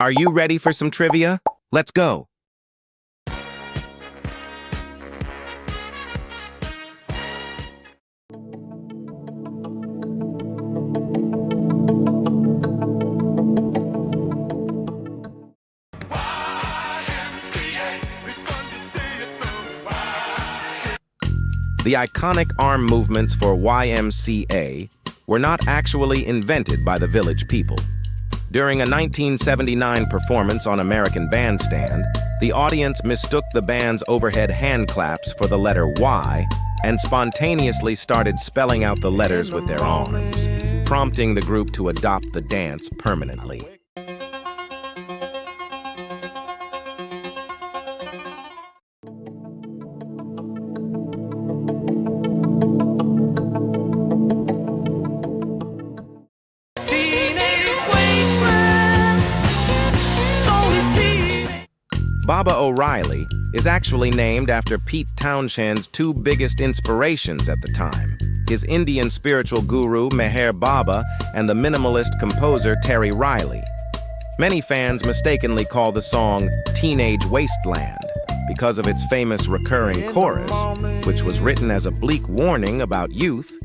Are you ready for some trivia? Let's go. The iconic arm movements for YMCA were not actually invented by the village people. During a 1979 performance on American Bandstand, the audience mistook the band's overhead hand claps for the letter Y and spontaneously started spelling out the letters with their arms, prompting the group to adopt the dance permanently. Baba O'Riley is actually named after Pete Townshend's two biggest inspirations at the time, his Indian spiritual guru Meher Baba and the minimalist composer Terry Riley. Many fans mistakenly call the song Teenage Wasteland because of its famous recurring chorus, which was written as a bleak warning about youth.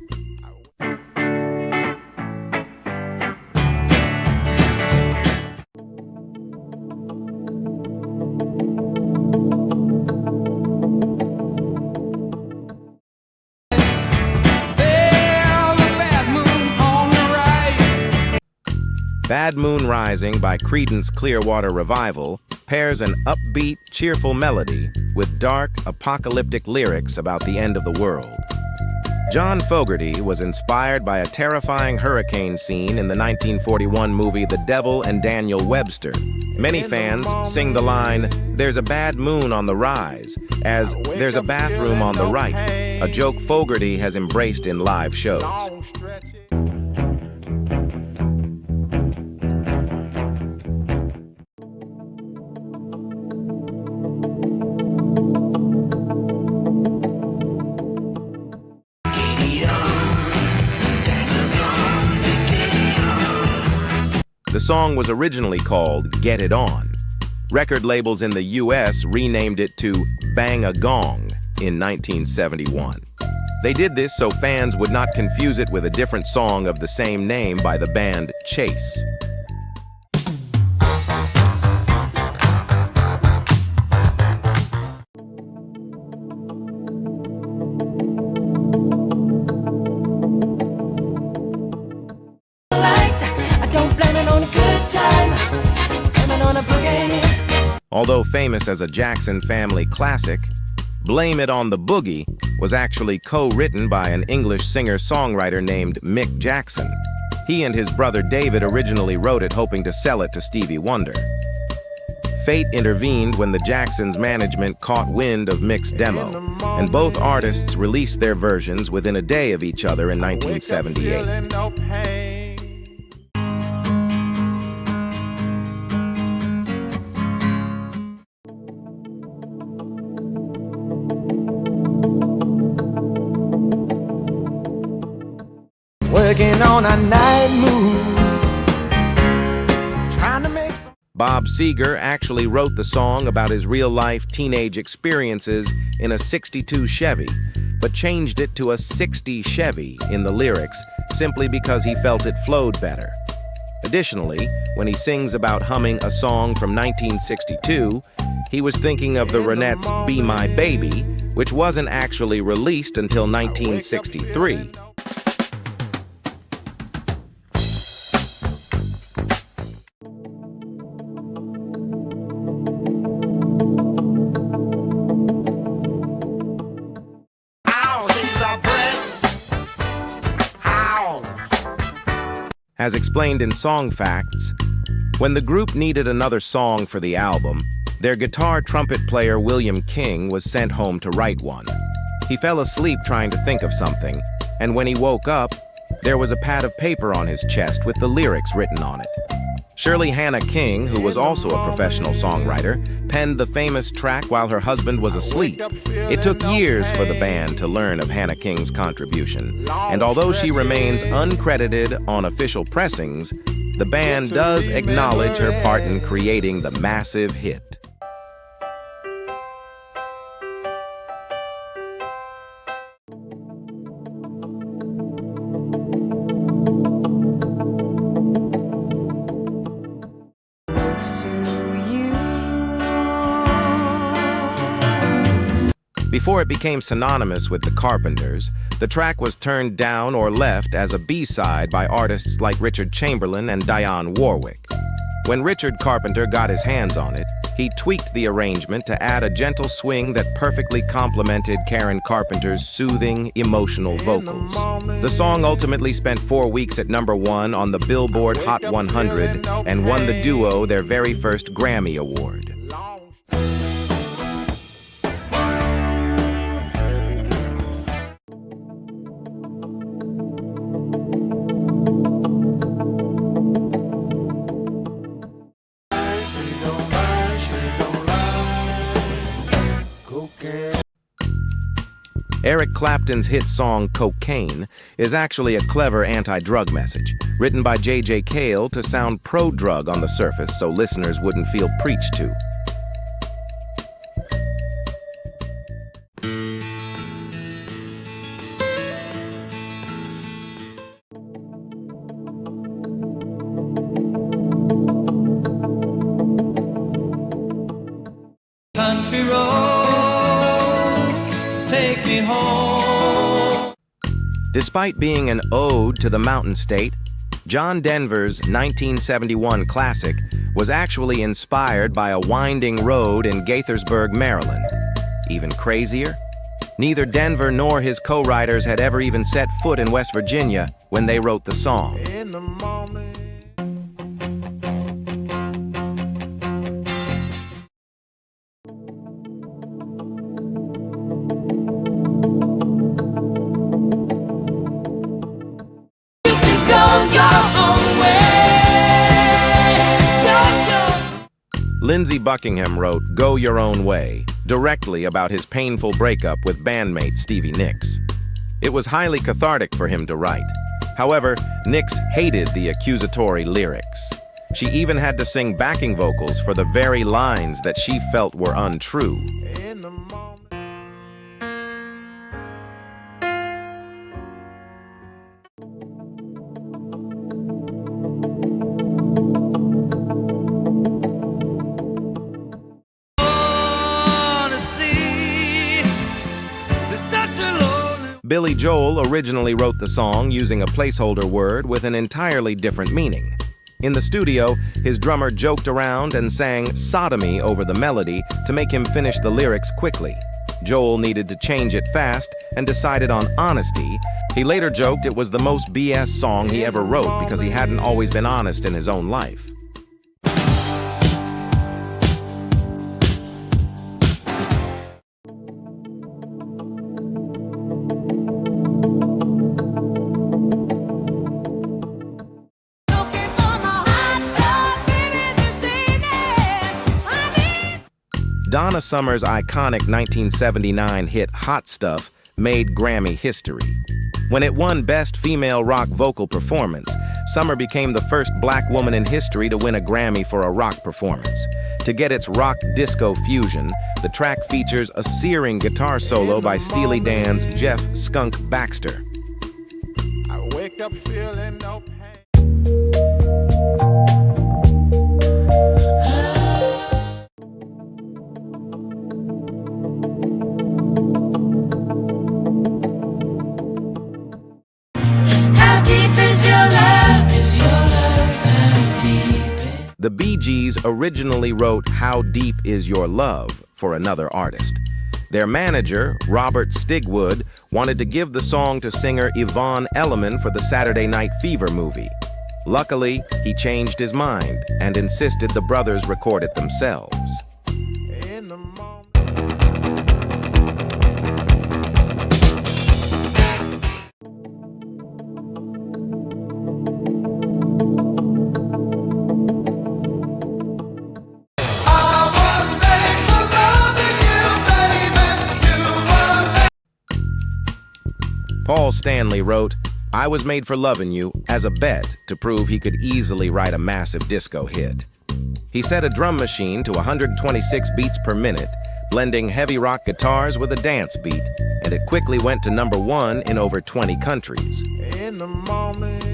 Bad Moon Rising by Creedence Clearwater Revival pairs an upbeat, cheerful melody with dark, apocalyptic lyrics about the end of the world. John Fogerty was inspired by a terrifying hurricane scene in the 1941 movie The Devil and Daniel Webster. Many fans sing the line, "There's a bad moon on the rise," as "there's a bathroom on the right," a joke Fogerty has embraced in live shows. The song was originally called Get It On. Record labels in the US renamed it to Bang a Gong in 1971. They did this so fans would not confuse it with a different song of the same name by the band Chase. Although famous as a Jackson family classic, Blame It on the Boogie was actually co-written by an English singer-songwriter named Mick Jackson. He and his brother David originally wrote it hoping to sell it to Stevie Wonder. Fate intervened when the Jacksons' management caught wind of Mick's demo, and both artists released their versions within a day of each other in 1978. Working on our night moves, trying to make some... Bob Seger actually wrote the song about his real-life teenage experiences in a '62 Chevy, but changed it to a '60 Chevy in the lyrics simply because he felt it flowed better. Additionally, when he sings about humming a song from 1962, he was thinking of the Ronettes' Be My Baby, which wasn't actually released until 1963. As explained in Song Facts, when the group needed another song for the album, their guitar trumpet player William King was sent home to write one. He fell asleep trying to think of something, and when he woke up, there was a pad of paper on his chest with the lyrics written on it. Shirley Hannah King, who was also a professional songwriter, penned the famous track while her husband was asleep. It took years for the band to learn of Hannah King's contribution, and although she remains uncredited on official pressings, The band does acknowledge her part in creating the massive hit. Before it became synonymous with the Carpenters, the track was turned down or left as a B-side by artists like Richard Chamberlain and Dionne Warwick. When Richard Carpenter got his hands on it, he tweaked the arrangement to add a gentle swing that perfectly complemented Karen Carpenter's soothing, emotional vocals. The song ultimately spent 4 weeks at #1 on the Billboard Hot 100 and won the duo their very first Grammy Award. Eric Clapton's hit song Cocaine is actually a clever anti-drug message, written by J.J. Cale to sound pro-drug on the surface so listeners wouldn't feel preached to. Country roads, take me home. Despite being an ode to the Mountain State, John Denver's 1971 classic was actually inspired by a winding road in Gaithersburg, Maryland. Even crazier? Neither Denver nor his co-writers had ever even set foot in West Virginia when they wrote the song. In the morning. Lindsey Buckingham wrote Go Your Own Way directly about his painful breakup with bandmate Stevie Nicks. It was highly cathartic for him to write. However, Nicks hated the accusatory lyrics. She even had to sing backing vocals for the very lines that she felt were untrue. In the morning. Billy Joel originally wrote the song using a placeholder word with an entirely different meaning. In the studio, his drummer joked around and sang sodomy over the melody to make him finish the lyrics quickly. Joel needed to change it fast and decided on honesty. He later joked it was the most BS song he ever wrote because he hadn't always been honest in his own life. Donna Summer's iconic 1979 hit Hot Stuff made Grammy history. When it won Best Female Rock Vocal Performance, Summer became the first black woman in history to win a Grammy for a rock performance. To get its rock disco fusion, the track features a searing guitar solo by Steely Dan's Jeff "Skunk" Baxter. I wake up feeling no pain. The Bee Gees originally wrote How Deep Is Your Love for another artist. Their manager, Robert Stigwood, wanted to give the song to singer Yvonne Elliman for the Saturday Night Fever movie. Luckily, he changed his mind and insisted the brothers record it themselves. In the morning. Paul Stanley wrote, I Was Made for Lovin' You as a bet to prove he could easily write a massive disco hit. He set a drum machine to 126 beats per minute, blending heavy rock guitars with a dance beat, and it quickly went to #1 in over 20 countries. In the morning.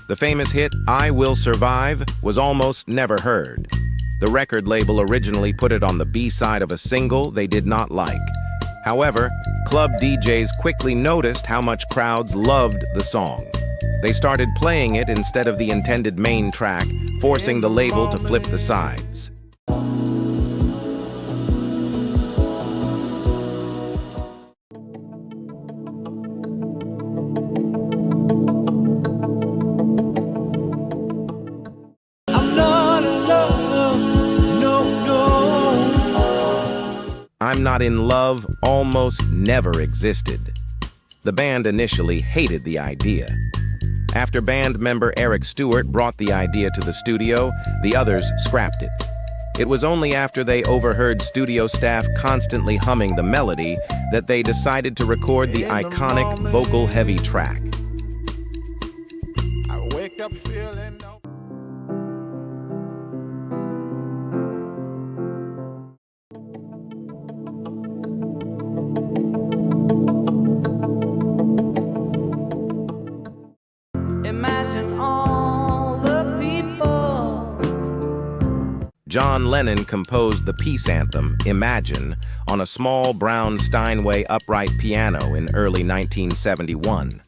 The famous hit, I Will Survive, was almost never heard. The record label originally put it on the B-side of a single they did not like. However, club DJs quickly noticed how much crowds loved the song. They started playing it instead of the intended main track, forcing the label to flip the sides. I'm Not in Love almost never existed. The band initially hated the idea. After band member Eric Stewart brought the idea to the studio, the others scrapped it. It was only after they overheard studio staff constantly humming the melody that they decided to record the iconic vocal-heavy track. I wake up feeling no. Imagine all the people. John Lennon composed the peace anthem, Imagine, on a small brown Steinway upright piano in early 1971.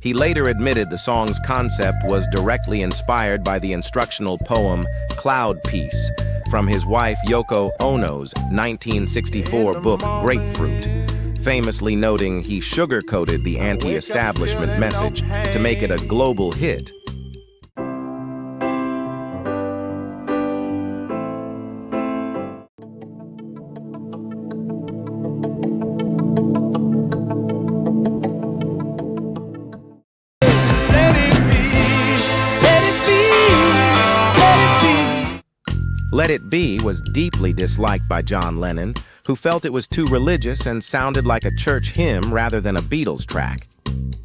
He later admitted the song's concept was directly inspired by the instructional poem Cloud Peace from his wife Yoko Ono's 1964 book Grapefruit, famously noting he sugar-coated the anti-establishment message to make it a global hit. Let It Be was deeply disliked by John Lennon, who felt it was too religious and sounded like a church hymn rather than a Beatles track.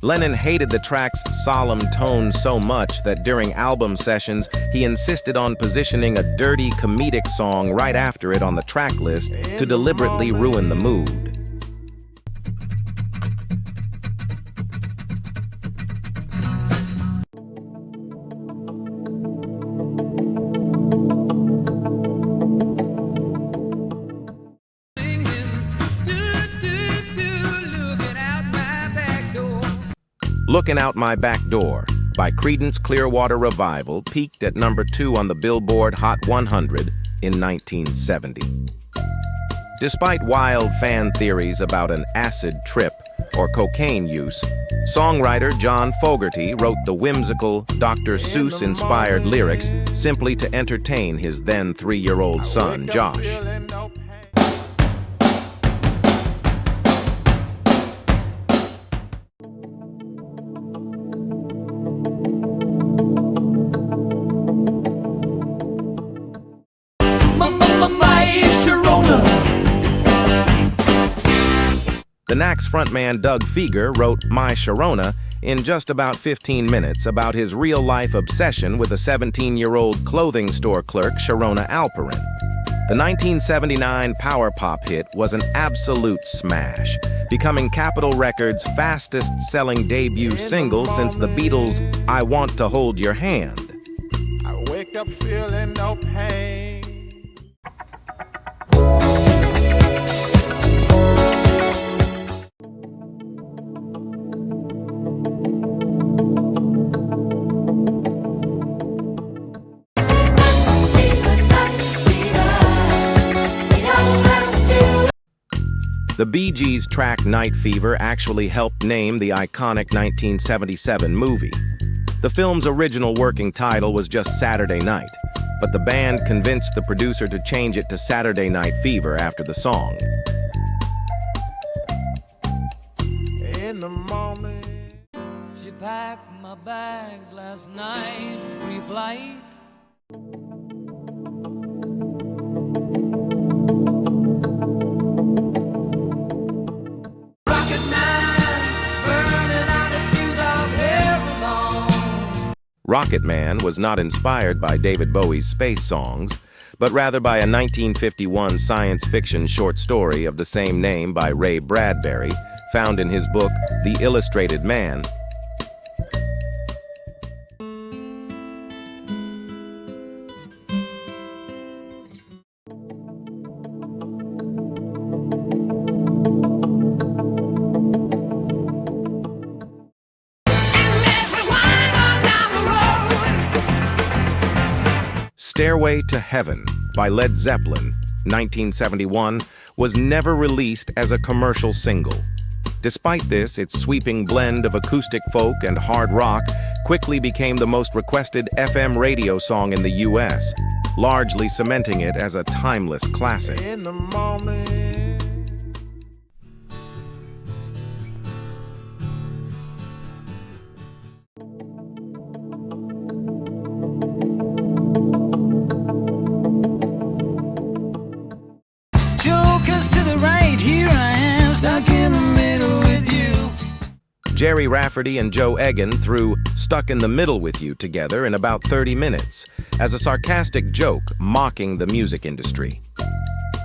Lennon hated the track's solemn tone so much that during album sessions, he insisted on positioning a dirty comedic song right after it on the track list to deliberately ruin the mood. Looking Out My Back Door by Creedence Clearwater Revival peaked at #2 on the Billboard Hot 100 in 1970. Despite wild fan theories about an acid trip or cocaine use, songwriter John Fogerty wrote the whimsical, Dr. Seuss-inspired lyrics simply to entertain his then 3-year-old son, Josh. The Knack's frontman Doug Feger wrote My Sharona in just about 15 minutes about his real-life obsession with a 17-year-old clothing store clerk, Sharona Alperin. The 1979 power pop hit was an absolute smash, becoming Capitol Records' fastest-selling debut single since the Beatles' I Want to Hold Your Hand. I wake up feeling no pain. The Bee Gees' track Night Fever actually helped name the iconic 1977 movie. The film's original working title was just Saturday Night, but the band convinced the producer to change it to Saturday Night Fever after the song. morning. She packed my bags last night, pre-flight. Rocket Man, burning out the fuse out here alone. Rocket Man was not inspired by David Bowie's space songs, but rather by a 1951 science fiction short story of the same name by Ray Bradbury, found in his book, The Illustrated Man. Stairway to Heaven by Led Zeppelin, 1971, was never released as a commercial single. Despite this, its sweeping blend of acoustic folk and hard rock quickly became the most requested FM radio song in the US, largely cementing it as a timeless classic. In the morning. Jokers to the right, here I am, stuck in the middle with you. Jerry Rafferty and Joe Egan threw Stuck in the Middle with You together in about 30 minutes as a sarcastic joke mocking the music industry.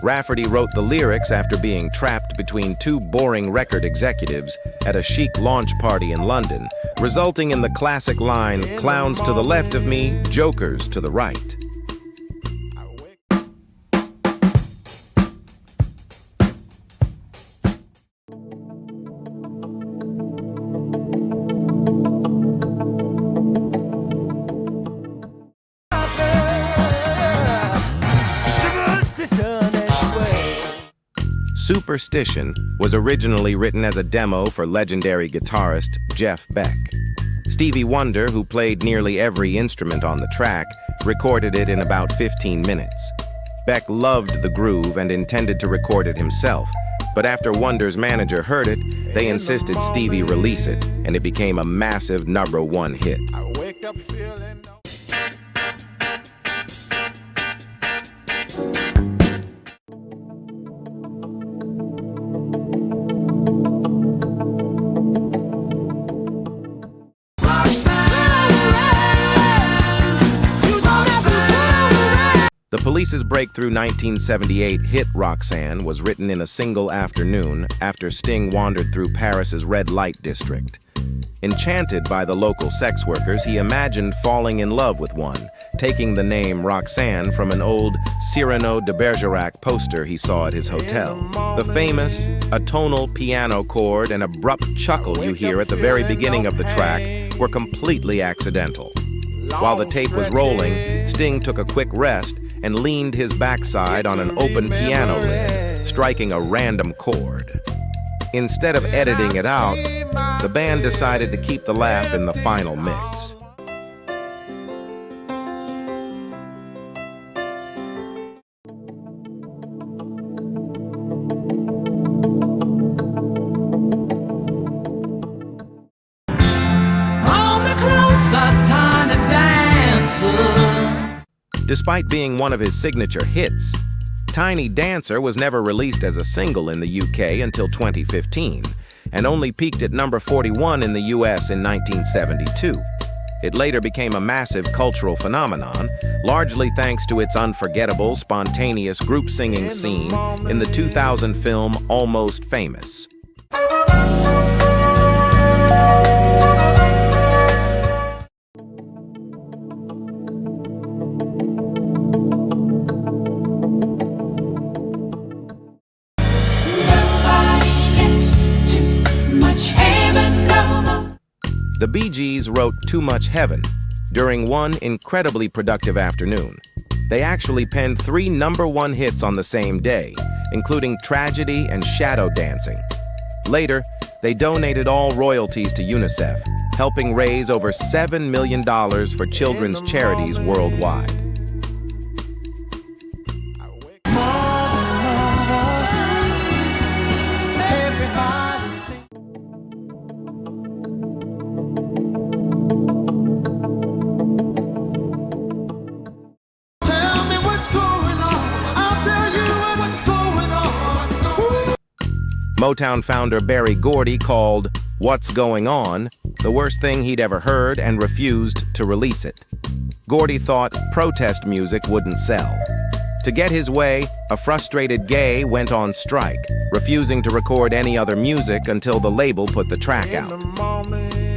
Rafferty wrote the lyrics after being trapped between two boring record executives at a chic launch party in London, resulting in the classic line, "Clowns to the left of me, jokers to the right." Superstition was originally written as a demo for legendary guitarist Jeff Beck. Stevie Wonder, who played nearly every instrument on the track, recorded it in about 15 minutes. Beck loved the groove and intended to record it himself, but after Wonder's manager heard it, they insisted Stevie release it, and it became a massive #1 hit. I wake up feeling The Police's breakthrough 1978 hit Roxanne was written in a single afternoon after Sting wandered through Paris's red light district. Enchanted by the local sex workers, he imagined falling in love with one, taking the name Roxanne from an old Cyrano de Bergerac poster he saw at his hotel. The famous, atonal piano chord and abrupt chuckle you hear at the very beginning of the track were completely accidental. While the tape was rolling, Sting took a quick rest and leaned his backside on an open piano lid, striking a random chord. Instead of editing it out, the band decided to keep the laugh in the final mix. Despite being one of his signature hits, Tiny Dancer was never released as a single in the UK until 2015, and only peaked at number 41 in the US in 1972. It later became a massive cultural phenomenon, largely thanks to its unforgettable, spontaneous group singing scene in the 2000 film Almost Famous. The Bee Gees wrote Too Much Heaven during one incredibly productive afternoon. They actually penned 3 #1 hits on the same day, including Tragedy and Shadow Dancing. Later, they donated all royalties to UNICEF, helping raise over $7 million for children's charities worldwide. Motown founder Berry Gordy called What's Going On the worst thing he'd ever heard and refused to release it. Gordy thought protest music wouldn't sell. To get his way, a frustrated gay went on strike, refusing to record any other music until the label put the track out. In the morning.